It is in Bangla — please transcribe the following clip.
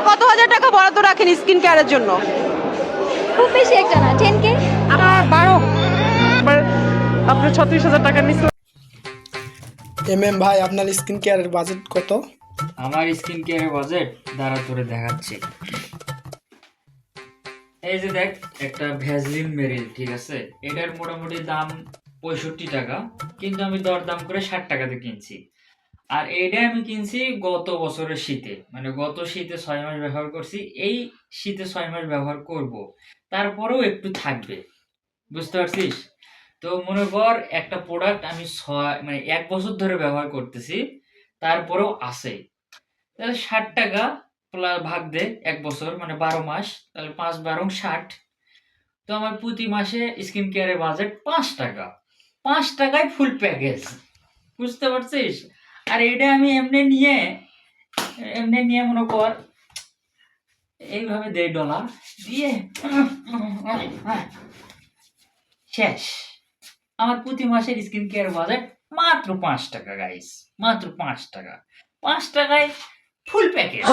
কত হাজার টাকা বরাদ্দ রাখেন স্কিন কেয়ারের জন্য? খুব বেশি একটা না, 10K। আমার 12। আপনি 36,000 টাকা নিচ্ছেন। ভাই আপনার স্কিন কেয়ারের বাজেট কত? আমার স্কিন কেয়ারের বাজেট দ্বারা করে দেখাচ্ছি। এই যে দেখ, একটা ভ্যাসলিন মেরিল, ঠিক আছে, এটার মোটামুটি দাম 65 টাকা, কিন্তু আমি দরদাম করে 60 টাকাতে কিনছি। আর এইটা আমি কিনছি গত বছরের শীতে, মানে গত শীতে 6 মাস ব্যবহার করছি, এই শীতে 6 মাস ব্যবহার করব, তারপরেও একটু থাকবে, বুঝতে পারছিস? তো মনে কর একটা প্রোডাক্ট আমি 1 বছর ধরে ব্যবহার করতেছি, তারপরেও আছে। তাহলে 60 টাকা প্লাস ভাগ দে 1 বছর, মানে 12 মাস, তাহলে 5 12 60। তো আমার প্রতি মাসে স্কিন কেয়ারের বাজেট 5 টাকা। 5 টাকায় ফুল প্যাকেজ, বুঝতে পারছিস? আর এটা আমি এমনি নিয়ে মনে কর এইভাবে দেই, ডলার দিয়ে শেষ। আমার প্রতি মাসের স্কিন কেয়ার বাজেট মাত্র 5 টাকা গাইস, মাত্র 5 টাকা। 5 টাকায় ফুল প্যাকেজ।